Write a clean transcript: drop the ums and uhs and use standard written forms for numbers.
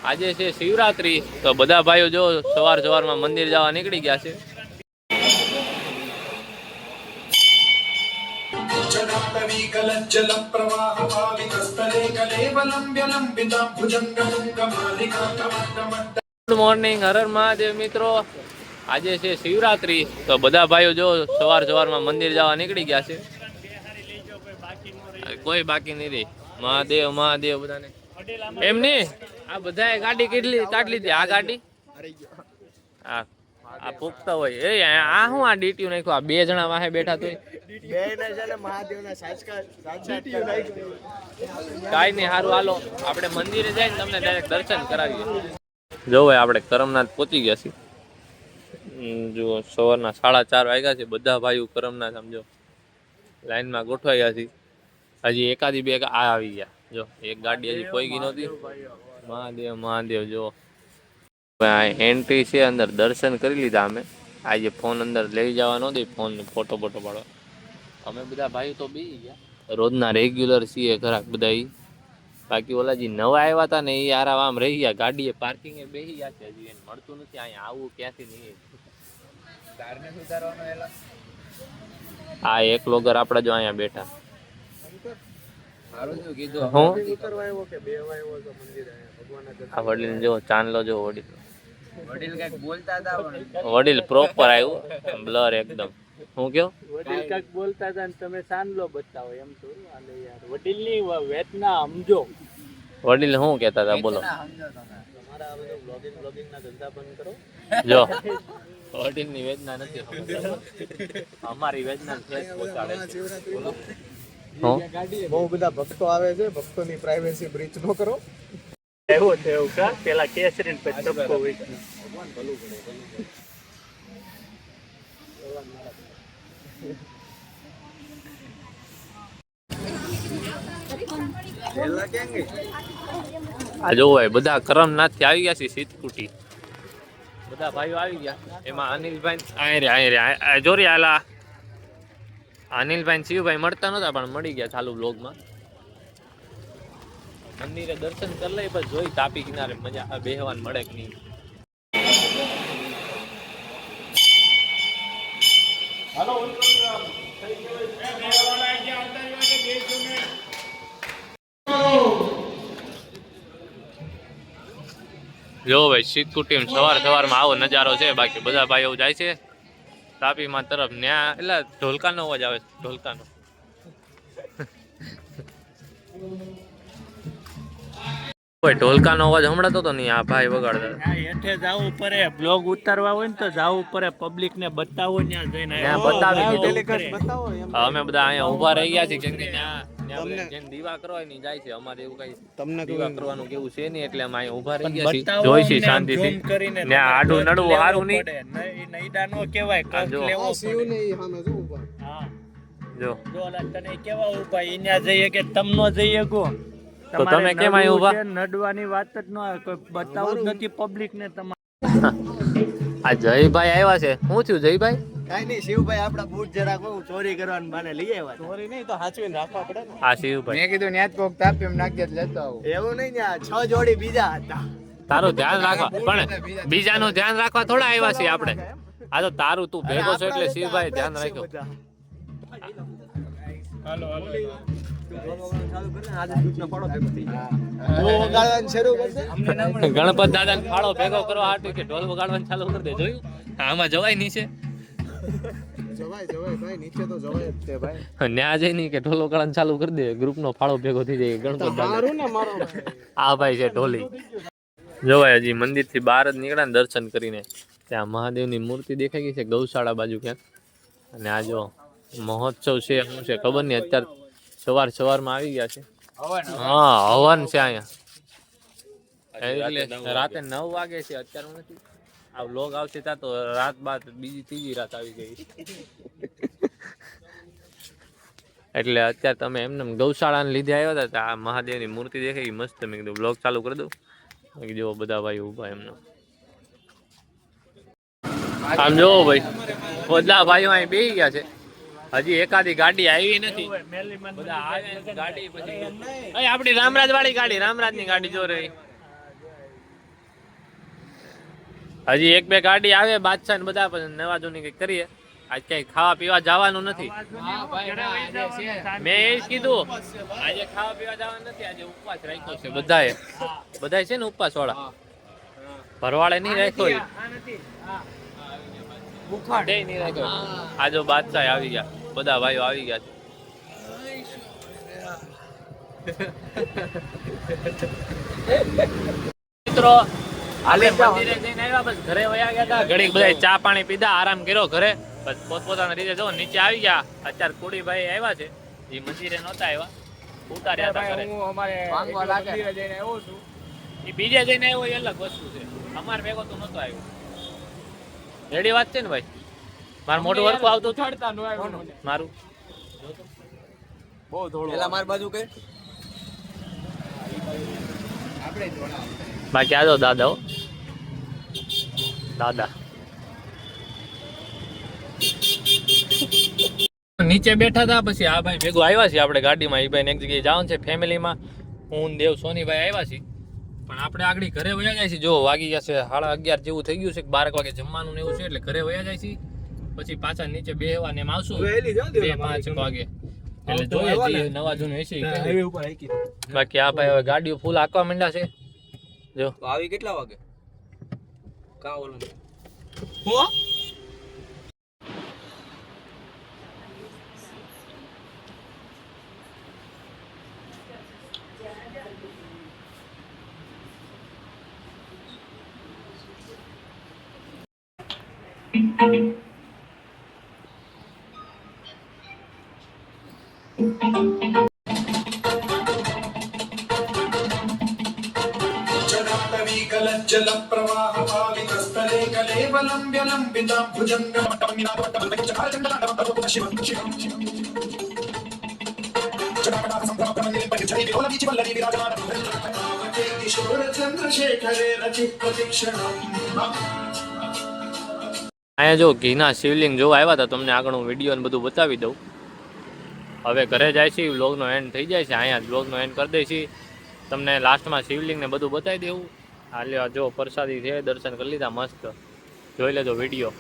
આજે છે શિવરાત્રી, તો બધા ભાઈઓ જો સવારમાં મંદિર જવા નીકળી ગયા છે. ગુડ મોર્નિંગ, હર મહાદેવ મિત્રો. આજે છે શિવરાત્રી, તો બધા ભાઈઓ જો સવારમાં મંદિર જવા નીકળી ગયા છે. કોઈ બાકી નહીં રહી. મહાદેવ મહાદેવ બધાને એમ નહીં. આ બધા ગાડી કેટલી કાઢી લીધી. આ ગાડી આ પુખ્તા હોય એ આ શું આ ડીટીયુ નાખ્યું. આ બે જણા વાહે બેઠા તો કાંઈ નહીં. સારું હાલો આપણે મંદિરે જઈને તમને ડાયરેક્ટ દર્શન કરાવીએ. જો ભાઈ આપણે કરમનાથ પહોંચી ગયા છીએ. જો સવારના 4:30 વાગ્યા છે. બધા ભાઈઓ કરમનાથ સમજો લાઈનમાં ગોઠવાઈ ગયા છે. હજી એકાદી બે આવી ગયા. જો એક ગાડી હજી કોઈ ગઈ નહોતી. મહાદેવ મહાદેવ. જો એન્ટ્રી છે, અંદર દર્શન કરી લીધા અમે. આજે ફોન અંદર લઈ જવા નો દે, ફોન ફોટો પાડવા. અમે બધા ભાઈઓ તો બેસી ગયા. રોજના રેગ્યુલર છીએ ઘરાક બધા. બાકી ઓલા જે નવા આવ્યા હતા ને એ આરામ આમ રહી ગયા. ગાડીએ પાર્કિંગ એ બેસી ગયા છે. હજી એને મળતું નથી. અહીંયા આવું ક્યાંથી નહીં. આ એક લોગર આપડે જો અહીંયા બેઠા. આ વડીલ જો ચાંદલો જો વડીલ પ્રોપર આવ્યું. બ્લર એકદમ. હું કયો વડીલ કાક બોલતા હતા ને તમે ચાંદલો બતાવો એમ તો યાર. વડીલ ની વેદના સમજો. વડીલ શું કેતા હતા બોલો. તમારા બ્લોગિંગ ના ધંધા બંધ કરો. જો વડીલ ની વેદના નથી, અમારી વેદના બહુ બધા ભક્તો આવે છે. ભક્તોની પ્રાઇવેસી બ્રીચ નો કરો. એવું છે એવું કા. પેલા કેસરી પછી ચપકો હોય. આ જો ભાઈ બધા કરમનાથ થી આવી ગયા છે. સિદ્ધકુટી બધા ભાઈઓ આવી ગયા. એમાં અનિલભાઈ જોરી આલા. અનિલભાઈ શિવભાઈ મળતા નહોતા પણ મળી ગયા ચાલુ બ્લોગમાં. મંદિરે દર્શન કરી લઈ પછી જોઈ તાપી કિનારે મજા બેહવાન મળે કે નહીં. જો ભાઈ સિદ્ધકુટી સવારમાં આવો નજારો છે. બાકી બધા ભાઈઓ જાય છે તાપીમાં તરફ. ન્યા એટલે ઢોલકાનો અવાજ આવે છે. ઢોલકાનો ઢોલકાનો અવાજ સંભળાતો તો નહીં. આ ભાઈ વગાડતા. હેઠે જાવું પડે. બ્લોગ ઉતારવા હોય ને તો જાવું પડે. પબ્લિક ને બતાવો ત્યાં જઈને બતાવી અમે બધા અહીંયા ઉભા રહી ગયા છીએ. કેમ કે દીવા કરવા ની જાય છે. અમારે એવું કઈ તમને દીવા કરવાનું કેવું છે નહીં. એટલે અમે અહીંયા ઉભા રહી ગયા છીએ. જોઈ છે શાંતિથી. ને આડું નડવું સારું નહીં. નઈડા નો કહેવાય. લેવો શિવ ને સામે જો ઉભા. હા જો તને કેવા ઉભા અહીંયા જઈએ કે તમનો જઈએ કો. તો તમે કેમ અહીં ઉભા. નડવાની વાત જ ન કોઈ બતાવું જ નથી પબ્લિક ને. તમારે આ જયભાઈ આવ્યા છે. શું થયું જયભાઈ. કાઈ નહીં. શિવભાઈ આપડા બૂટ જરાક ચોરી કરવાનું બાને લઈ આવ્યા. ચોરી નહીં તો સાચવીને રાખવા પડે ને. આ શિવભાઈ મેં કીધું ન્યાજ કોક તાપી એમ નાખી લેતો આવું. એવું નહીં ને 6 જોડી બીજા હતા. તારું ધ્યાન રાખવા પણ બીજાનું ધ્યાન રાખવા થોડા આવ્યા છીએ આપણે. આ તો તારું તું ભેગો છો એટલે શિવભાઈ ધ્યાન રાખ્યો. હાલો હાલો ગણપત દાદા ફાળો ભેગો કરવા હાટું કે ઢોલ વગાડવાનું ચાલુ કરી દે. જોયું આમાં જવાય નીચે. ન્યા જઈ નહીં કે ઢોલ વગાડવાનું ચાલુ કરી દે. ગ્રુપ નો ફાળો ભેગો થઈ જાય. ગણપત દાદા આ ભાઈ છે ઢોલી. જોવાય હજી મંદિર થી બહાર જ નીકળ્યા દર્શન કરીને. ત્યાં મહાદેવની મૂર્તિ દેખાઈ ગઈ છે ગૌશાળા બાજુ ક્યાંક. અને આ જો મહોત્સવ છે શું છે ખબર નહીં. અત્યારે સવારમાં આવી ગયા છે. હા હવન છે અહીંયા. એટલે રાતે 9 વાગે છે. અત્યારે નથી. આ વ્લોગ આવશે ત્યાં તો રાત બાદ બીજી ત્રીજી રાત આવી ગઈ. એટલે અત્યારે તમે એમને ગૌશાળાને લીધે આવ્યા હતા. આ મહાદેવની મૂર્તિ દેખાઈ મસ્ત. મેં કીધું વ્લોગ ચાલુ કરી દઉં. જો બધા ભાઈ ઉભા એમનો. આમ જોવો ભાઈ બધા ભાઈઓ અહીં બેસી ગયા છે. હજી એકાદી ગાડી આવી નથી. બધા આવે ગાડી પછી આપણી રામરાજ વાળી ગાડી. રામરાજ ની ગાડી જો રહી. હજી એક બે ગાડી આવે બાદશાહ ને બધા પછી નવા જૂની કંઈક કરીએ. આજ કઈ ખાવા પીવા જવાનું નથી. મેં એ જ કીધું આજે ખાવા પીવા જવાનું નથી. આજે ઉપવાસ રાખ્યો છે બધાએ. બધાએ છે ને ઉપવાસ વાળા ભરવાડે નહીં રાખ્યો. નહીં રાખ્યો. આજો બાદશાહ આવી ગયા. બધા ભાઈઓ આવી ગયા છે. મિત્રો આપણે મંદિરે જઈને આવ્યા બસ ઘરે વયા ગયા હતા. ઘડીક બધા ચા પાણી પીધા આરામ કર્યો ઘરે બસ પોતપોતાના રીતે જો નીચે આવી ગયા. અત્યારે કુડીભાઈ આવ્યા છે એ મંદિરે નહોતા આવ્યા ઉતાર્યા હતા ઘરે. મંદિરે જઈને આવ્યો છું એ બીજે જઈને આવ્યો એ અલગ વસ્તુ છે. અમાર ભેગો તો નહોતો આવ્યો. રેડી વાત છે ને ભાઈ? મારું મોટું વર્કું આવતું મારું બહુ થોડું પેલા મારી બાજુ કે બાકી આજો દાદા હો દાદા નીચે બેઠા હતા. પછી આ ભાઈ ભેગું આવ્યા છે આપણે ગાડીમાં. એ ભાઈ એક જગ્યાએ જવાનું છે ફેમિલીમાં. હું દેવ સોનીભાઈ આવ્યા છીએ પણ આપણે આગળ ઘરે વયા જાય છે. જો વાગી ગયા છે 11:30 જેવું થઈ ગયું છે. 12 વાગે જમવાનું ને એવું છે એટલે ઘરે વયા જાય છે. પછી પાછા નીચે બેહવા ને એમ આવશું 2-5 વાગે એટલે જોઈએ નવા જૂનું હશે. બાકી આ ભાઈ હવે ગાડીઓ ફૂલ આંકવા માંડ્યા છે. જો આવી કેટલા વાગે કા ઓલું जल प्रवाह पावितस्थले कलेवलं व्यलम्बितां चंद्रशेखरे रचित અહીંયા જો ઘીના શિવલિંગ જોવા આવ્યા હતા. તમને આગળ હું વિડીયો ને બધું બતાવી દઉં. હવે ઘરે જાય છે વ્લોગનો એન્ડ થઈ જાય છે. અહીંયા જ વ્લોગનો એન્ડ કરી દઈશી. તમને લાસ્ટમાં શિવલિંગ ને બધું બતાવી દેવું. હાલ્યો જો પ્રસાદી છે દર્શન કરી લીધા મસ્ત. જોઈ લેજો વિડીયો.